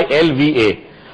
SILVA,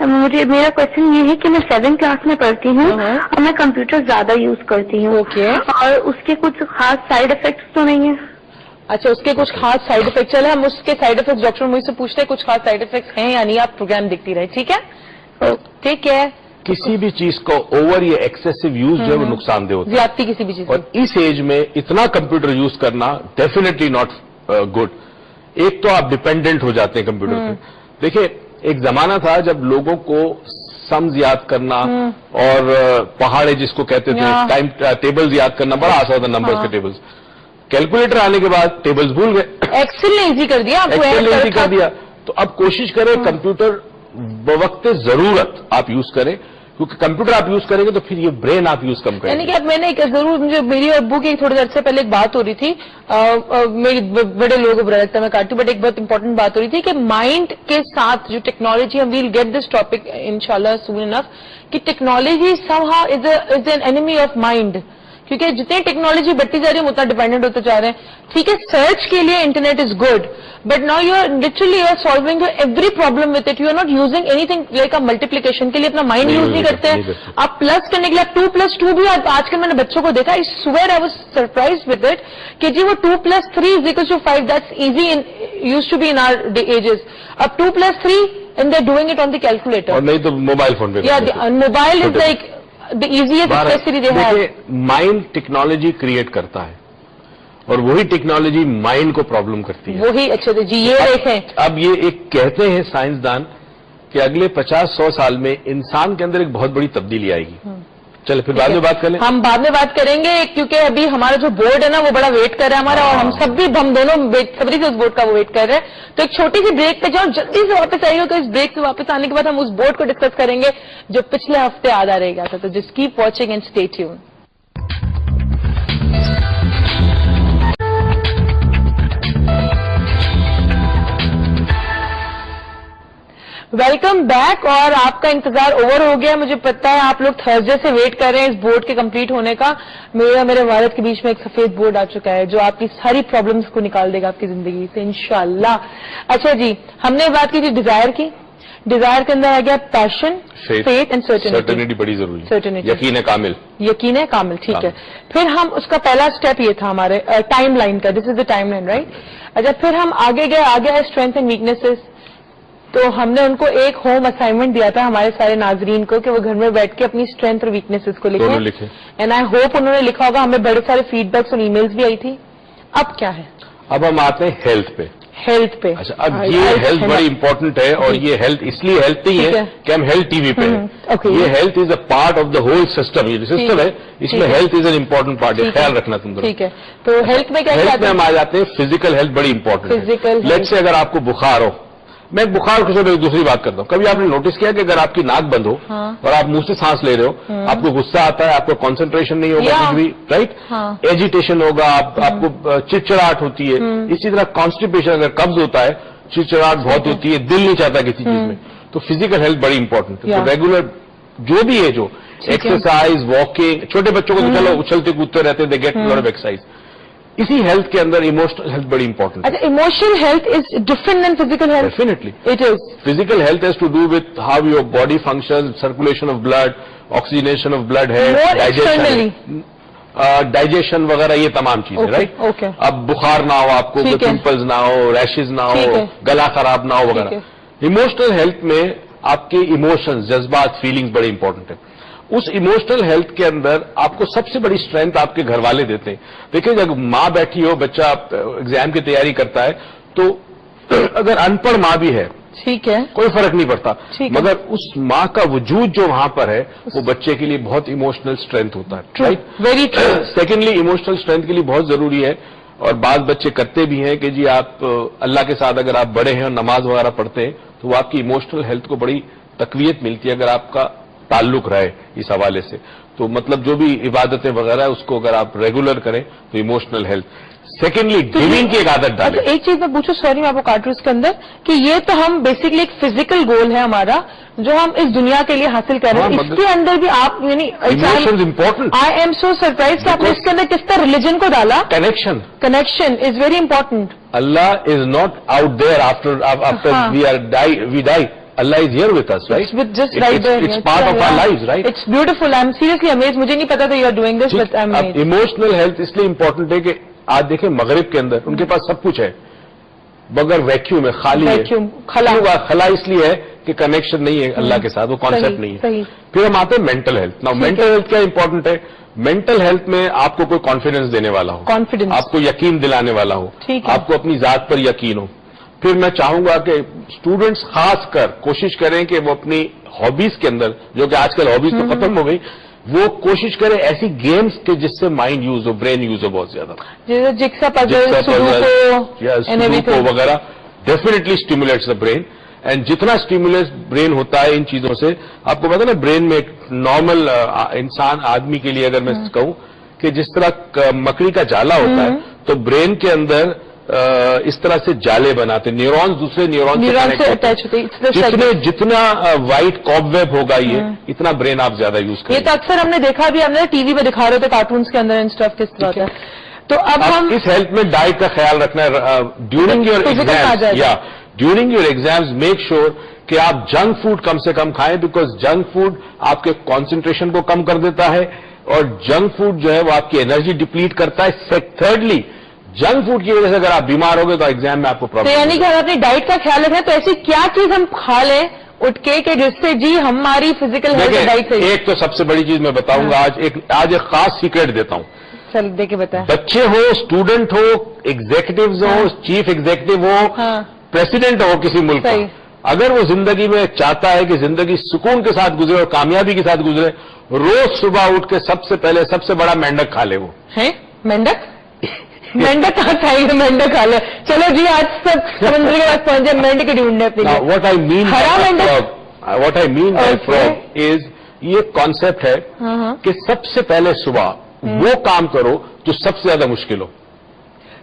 مجھے میرا question یہ ہے کہ میں 7th کلاس میں پڑھتی ہوں اور میں کمپیوٹر زیادہ یوز کرتی ہوں. اور اس کے کچھ خاص سائڈ افیکٹس تو نہیں ہیں؟ اچھا, اس کے کچھ خاص سائڈ افیکٹ, چلے ہم اس کے سائڈ افیکٹس ڈاکٹر مجھ سے پوچھتے ہیں کچھ خاص سائڈ افیکٹس ہیں یا نہیں, آپ پروگرام دیکھتی رہے, ٹھیک ہے؟ ٹھیک ہے. کسی بھی چیز کو اوور یا ایکسیسو یوز جو ہے وہ نقصان دہ ہوتا ہے, زیادتی کسی بھی چیز, اور اس ایج میں اتنا کمپیوٹر یوز کرنا ڈیفینیٹلی ناٹ گڈ. ایک تو آپ ڈیپینڈنٹ ہو جاتے ہیں کمپیوٹر پہ. دیکھیں ایک زمانہ تھا جب لوگوں کو سمز یاد کرنا اور پہاڑے جس کو کہتے تھے ٹائم ٹیبلز یاد کرنا بڑا آسان تھا, نمبرز کے ٹیبلز. کیلکولیٹر آنے کے بعد ٹیبلز بھول گئے, ایکسل نے ایزی کر دیا, ایکسل نے ایزی کر دیا. تو اب کوشش کریں کمپیوٹر بوقت ضرورت آپ یوز کریں, کیونکہ کمپیوٹر آپ یوز کریں گے تو پھر یہ برین آپ یوز کم کریں گے. یعنی کہ میں نے ضرور, مجھے میری ابو کی تھوڑے عرصے پہلے ایک بات ہو رہی تھی, میری بڑے لوگوں کو برا لگتا ہے میں کاٹتی ہوں, بٹ ایک بہت امپورٹنٹ بات ہو رہی تھی کہ مائنڈ کے ساتھ جو ٹیکنالوجی, ہم ویل گیٹ دس ٹاپک انشاءاللہ سون انف, کہ technology some how is an enemy of mind, کیونکہ جتنی ٹیکنالوجی بڑھتی جا رہی ہے اتنا ڈیپینڈنٹ ہوتے جا رہے ہیں. ٹھیک ہے, سرچ کے لیے internet is good, but now you are literally you are solving your every problem with it. You are not using anything like multiplication کے لیے اپنا مائنڈ یوز نہیں کرتے ہیں آپ. پلس کرنے کے لیے 2+2 بھی آج کل میں نے بچوں کو دیکھا, I swear I was surprised with it کہ جی وہ 2+3 = 5, that's easy use to be in our ages. اب 2+3 and they are doing it on the calculator, اور نہیں تو موبائل فون پہ, mobile is like the easiest accessory they have. Mind technology create کرتا ہے اور وہی ٹیکنالوجی مائنڈ کو پرابلم کرتی ہے. وہی اچھا جی, یہ دیکھیں اب یہ ایک کہتے ہیں سائنسدان کہ اگلے 50-100 سال میں انسان کے اندر ایک بہت بڑی تبدیلی آئے گی. چلے پھر بعد میں بات کریں, ہم بعد میں بات کریں گے, کیونکہ ابھی ہمارا جو بورڈ ہے نا وہ بڑا ویٹ کر رہا ہے ہمارا, اور ہم سب بھی, ہم دونوں سبری سے اس بورڈ کا وہ ویٹ کر رہے ہیں. تو ایک چھوٹی سی بریک پہ جاؤ, جلدی سے واپس آئیے گا. اس بریک سے واپس آنے کے بعد ہم اس بورڈ کو ڈسکس کریں گے جو پچھلے ہفتے آدھا رہ گیا تھا. تو just keep watching and stay tune. Welcome back, اور آپ کا انتظار اوور ہو گیا. مجھے پتا ہے آپ لوگ تھرسڈے سے ویٹ کر رہے ہیں اس بورڈ کے کمپلیٹ ہونے کا. میرے والد کے بیچ میں ایک سفید بورڈ آ چکا ہے جو آپ کی ساری پرابلمس کو نکال دے گا آپ کی زندگی سے انشاءاللہ. اچھا جی, ہم نے بات کی تھی ڈیزائر کی. ڈیزائر کے اندر آ گیا پیشن, فیتھ اینڈ سرٹنٹی. بڑی ضروری ہے, یقین کامل. یقین کامل, ٹھیک ہے. پھر ہم اس کا پہلا اسٹیپ یہ تھا ہمارے ٹائم لائن کا, دس از دا ٹائم لائن, رائٹ. اچھا, پھر ہم آگے گئے, آگے ہے اسٹرینتھ اینڈ ویکنیسز. تو ہم نے ان کو ایک ہوم اسائنمنٹ دیا تھا ہمارے سارے ناظرین کو کہ وہ گھر میں بیٹھ کے اپنی اسٹرینتھ اور ویکنیسز کو لکھیں. اینڈ آئی ہوپ انہوں نے لکھا ہوگا. ہمیں بڑے سارے فیڈ بیکس اور ای میلز بھی آئی تھی. اب کیا ہے, اب ہم آتے ہیں ہیلتھ پہ. ہیلتھ پہ, اچھا, اب یہ ہیلتھ بڑی امپورٹنٹ ہے, اور یہ ہیلتھ اس لیے ہیلتھ نہیں ہے کہ ہم ہیلتھ ٹی وی پہ ہیں. یہ health is a part of the whole system. یہ سسٹم ہے, اس میں health is an important part ہے, خیال رکھنا تم. ٹھیک ہے, تو ہیلتھ میں کیا, ہیلتھ میں ہم آ جاتے ہیں فزیکل ہیلتھ بڑی امپورٹنٹ ہے. لیٹ سے اگر آپ کو بخار ہو, میں بخار کے ساتھ ایک دوسری بات کرتا ہوں. کبھی آپ نے نوٹس کیا کہ اگر آپ کی ناک بند ہو اور آپ منہ سے سانس لے رہے ہو, آپ کو غصہ آتا ہے, آپ کو کنسنٹریشن نہیں ہوگا کچھ بھی, رائٹ, ایجیٹیشن ہوگا, آپ کو چڑچڑاہٹ ہوتی ہے. اسی طرح کانسٹیپیشن, اگر قبض ہوتا ہے, چڑچڑاہٹ بہت ہوتی ہے, دل نہیں چاہتا کسی چیز میں. تو فزیکل ہیلتھ بڑی امپورٹنٹ ہے. تو ریگولر جو بھی ہے, جو ایکسرسائز, واکنگ, چھوٹے بچوں کو تو چلو اچھلتے کودتے رہتے, they get lot of exercise. اسی ہیلتھ کے اندر ایموشنل ہیلتھ بڑی امپورٹنٹ ہے. Emotional health is different than physical health. Definitely it is. Physical health has to do with how your body function, circulation of blood, oxygenation of blood ہے, digestion وغیرہ, یہ تمام چیزیں, right. اب بخار نہ ہو آپ کو, پمپلز نہ ہو, ریشز نہ ہو, گلا خراب نہ ہو وغیرہ. ایموشنل ہیلتھ میں آپ کے ایموشنز, جذبات, فیلنگز بڑے امپورٹنٹ ہیں. اس ایموشنل ہیلتھ کے اندر آپ کو سب سے بڑی اسٹرینتھ آپ کے گھر والے دیتے ہیں. دیکھیں, جب ماں بیٹھی ہو, بچہ ایگزام کی تیاری کرتا ہے, تو اگر ان پڑھ ماں بھی ہے, ٹھیک ہے, کوئی فرق نہیں پڑتا, مگر اس ماں کا وجود جو وہاں پر ہے وہ بچے کے لیے بہت ایموشنل اسٹرینتھ ہوتا ہے, right. Very true. Secondly, emotional strength کے لیے بہت ضروری ہے, اور بعض بچے کرتے بھی ہیں کہ جی آپ اللہ کے ساتھ اگر آپ بڑے ہیں اور نماز وغیرہ پڑھتے ہیں تو وہ آپ کی ایموشنل ہیلتھ کو بڑی تقویت ملتی ہے اگر آپ کا تعلق رہے اس حوالے سے. تو مطلب جو بھی عبادتیں وغیرہ اس کو اگر آپ ریگولر کریں تو ایموشنل ہیلتھ. سیکنڈلی, گیونگ کی ایک عادت ڈالیں. ایک چیز میں پوچھوں, سوری میں آپ کو کاٹ رہا ہوں اس کے اندر, کہ یہ تو ہم بیسکلی ایک فزیکل گول ہے ہمارا جو ہم اس دنیا کے لیے حاصل کر رہے ہیں, اس کے اندر بھی آپ یعنی important. I am so surprise کہ آپ نے اس کے اندر کس طرح ریلیجن کو ڈالا. Connection is very important. Allah is not out there after we die. Allah is here with us, right? Just right there. It's part of our lives, right? It's beautiful. I'm seriously amazed. مجھے نہیں پتا تھا you are doing this, but I'm amazed. Emotional health اس لیے important ہے کہ آج دیکھیں مغرب کے اندر ان کے پاس سب کچھ ہے مگر ویکیوم ہے, خالی ہے. خلا اس لیے ہے کہ کنیکشن نہیں ہے اللہ کے ساتھ, وہ کانسیپٹ نہیں ہے. پھر ہم آتے ہیں mental health. Now mental health کیا امپورٹنٹ ہے؟ مینٹل ہیلتھ میں آپ کو کوئی کانفیڈنس دینے والا ہو, آپ کو یقین دلانے والا ہو, آپ کو اپنی ذات پر یقین ہو. پھر میں چاہوں گا کہ اسٹوڈنٹس خاص کر کوشش کریں کہ وہ اپنی ہابیز کے اندر, جو کہ آج کل ہابیز تو ختم ہو گئی, وہ کوشش کریں ایسی گیمز کے جس سے مائنڈ یوز ہو, برین یوز ہو بہت زیادہ. وغیرہ definitely stimulates the brain. And جتنا اسٹیمولیٹ برین ہوتا ہے ان چیزوں سے, آپ کو پتا نا برین میں ایک نارمل انسان آدمی کے لیے اگر میں کہوں کہ جس طرح مکڑی کا جالا ہوتا ہے تو برین کے اندر اس طرح سے جالے بناتے, نیورونز دوسرے نیورون سے اٹیچ ہوتے, جتنا وائٹ کاپ ویب ہوگا یہ اتنا برین آپ زیادہ یوز کریں. یہ تو اکثر ہم نے دیکھا بھی, ہم نے ٹی وی پہ دکھا رہے تھے کارٹونس کے اندر اسٹف کس طرح ہوتا ہے. تو اب ہم اس ہیلتھ میں ڈائٹ کا خیال رکھنا ہے. During your exams during your exams make sure کہ آپ جنک فوڈ کم سے کم کھائیں, بیکاز جنک فوڈ آپ کے کانسنٹریشن کو کم کر دیتا ہے اور جنک فوڈ جو ہے وہ آپ کی انرجی ڈپلیٹ کرتا ہے. تھرڈلی جنک فوڈ کی وجہ سے اگر آپ بیمار ہو گئے تو ایگزام میں آپ کو پرابلم. یعنی کہ اپنی ڈائٹ کا خیال رکھیں تو ایسی کیا چیز ہم کھا لیں اٹھ کے کہ جس سے جی ہماری فزیکل ہیلتھ ڈائٹ سے. ایک تو سب سے بڑی چیز میں بتاؤں گا, آج ایک خاص سیکرٹ دیتا ہوں. چل دے کے بتائیں. بچے ہو, اسٹوڈنٹ ہو, ایگزیکٹوز ہو, چیف ایگزیکٹو ہو, پریسیڈنٹ ہو کسی ملک کا, اگر وہ زندگی میں چاہتا ہے کہ زندگی سکون کے ساتھ گزرے اور کامیابی کے ساتھ گزرے, روز صبح اٹھ کے سب سے پہلے سب سے بڑا مینڈک کھا لے. وہ ہے مینڈک, مینڈک کہاں کھائے گا, مینڈک کھا لے. چلو جی آج سب سمندر کے پاس پہنچے, مینڈک کے ڈھونڈنے اپنے. واٹ آئی مین بائی فراگ از, یہ کانسیپٹ ہے کہ سب سے پہلے صبح وہ کام کرو جو سب سے زیادہ مشکل ہو.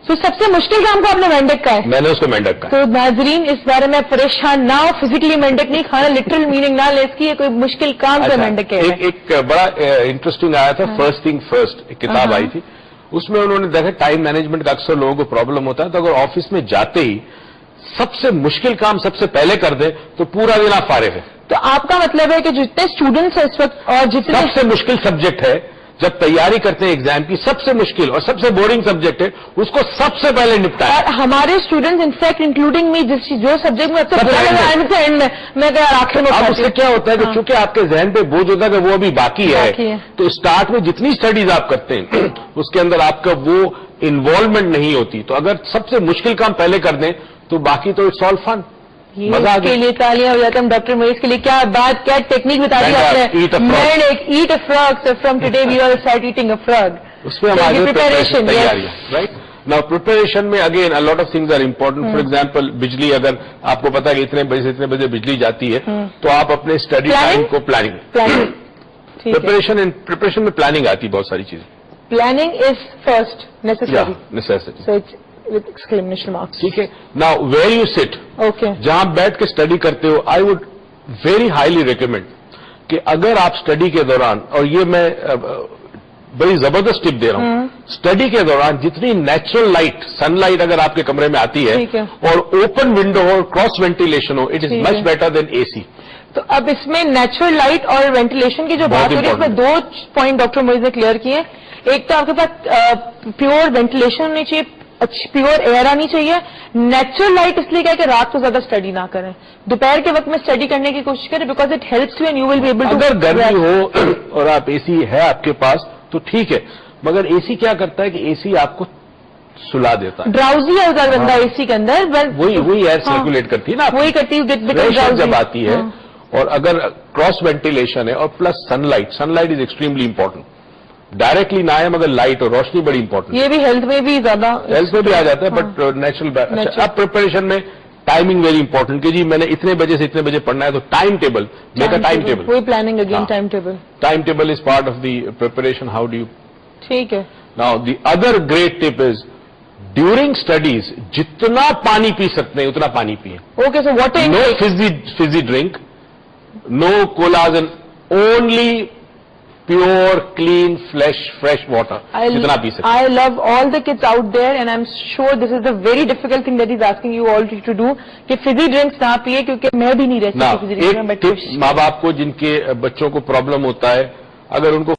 تو سب سے مشکل کام کو آپ نے مینڈک کا ہے. میں نے اس کو مینڈک کا. تو ناظرین اس بارے میں پریشان نہ ہو, فزیکلی مینڈک نہیں کھانا, لٹرل میننگ نہ لے اس کی, یہ کوئی مشکل کام سے مینڈک ہے. ایک بڑا انٹرسٹنگ آیا تھا, فرسٹ تھنگ فرسٹ ایک کتاب آئی تھی, اس میں انہوں نے دیکھا ٹائم مینجمنٹ کا اکثر لوگوں کو پرابلم ہوتا ہے, تو اگر آفس میں جاتے ہی سب سے مشکل کام سب سے پہلے کر دے تو پورا دن آپ فارغ ہے. تو آپ کا مطلب ہے کہ جتنے اسٹوڈنٹس ہیں اس وقت اور جتنے سب سے مشکل سبجیکٹ ہے جب تیاری کرتے ہیں ایگزام کی, سب سے مشکل اور سب سے بورنگ سبجیکٹ ہے, اس کو سب سے پہلے نپٹائیں. اور ہمارے اسٹوڈنٹس انفیکٹ انکلوڈنگ می جو سبجیکٹ میں اینڈ سے اینڈ میں آخر میں اس سے کیا ہوتا ہے کہ چونکہ آپ کے ذہن پہ بوجھ ہوتا ہے کہ وہ ابھی باقی ہے, تو اسٹارٹ میں جتنی اسٹڈیز آپ کرتے ہیں اس کے اندر آپ کا وہ انوالومنٹ نہیں ہوتی. تو اگر سب سے مشکل کام پہلے کر دیں تو باقی تو اٹس آل فن. اس کے لیے تالیاں ہو جاتا ہے. ڈاکٹر مویز کے لیے کیا بات, کیا ٹیکنیک بتا دی آپ نے. Eat a frog, so from today we all start eating a frog. اس میں ہماری پریپریشن رائٹ. Now preparation میں again a lot of things are important. For example بجلی, اگر آپ کو پتا ہے کہ اتنے بجے سے اتنے بجے بجلی جاتی ہے تو آپ اپنے اسٹڈی ٹائم کو پلاننگ, پریپریشن میں پلاننگ آتی ہے بہت ساری چیزیں. Planning is first necessary. ٹھیک ہے. Now where you sit, جہاں بیٹھ کے اسٹڈی کرتے ہو, I would very highly recommend کہ اگر آپ اسٹڈی کے دوران, اور یہ میں بڑی زبردست ٹپ دے رہا ہوں, اسٹڈی کے دوران جتنی نیچرل لائٹ, سن لائٹ اگر آپ کے کمرے میں آتی ہے اور اوپن ونڈو ہو اور کراس وینٹیلیشن ہو, it is much better than A C. تو اب اس میں نیچرل لائٹ اور وینٹیلیشن کی جو بات ہو رہی ہے, اس میں دو پوائنٹ ڈاکٹر مویز نے کلیئر کیے. ایک تو آپ کے پاس پیور وینٹیلیشن ہونی چاہیے, اچھی پیور ایئر آنی چاہیے. نیچرل لائٹ اس لیے کہ رات کو زیادہ اسٹڈی نہ کریں, دوپہر کے وقت میں اسٹڈی کرنے کی کوشش کریں, because it helps you and you will be able to. اگر گرمی ہو اور آپ اے سی ہے آپ کے پاس تو ٹھیک ہے, مگر اے سی کیا کرتا ہے کہ اے سی آپ کو سلا دیتا ہے, ڈراؤزی ہے اگر بندہ اے سی کے اندر, وہی ایئر سرکولیٹ کرتی ہے نا, وہی کرتی ہے جب آتی ہے. اور اگر کراس وینٹیلیشن ہے اور plus sunlight is extremely important. Directly نہ آئے مگر لائٹ اور روشنی بڑی امپورٹنٹ. یہ بھی ہیلتھ میں بھی زیادہ, ہیلتھ میں بھی آ جاتا ہے, بٹ نیچرل. اب پریپریشن میں ٹائمنگ ویری امپورٹنٹ کہ جی میں نے اتنے بجے سے اتنے بجے پڑھنا ہے, تو time table, make a time table. وہی planning again, time table is part of the preparation. How do you. ٹھیک ہے. Now the other great tip is during studies جتنا پانی پی سکتے ہیں اتنا پانی پیئیں. Okay, so water, no fizzy drink, no colas, and only pure, clean, fresh water. Jitna pee sakte. I love all the kids out there and I'm sure this is the very difficult thing that he's asking you all to do کہ fizzy drinks نہ پیے کیونکہ میں بھی نہیں رہ سکتی fizzy drinks میں. ایک ٹپ ماں باپ کو جن کے بچوں کو پرابلم ہوتا ہے, اگر ان کو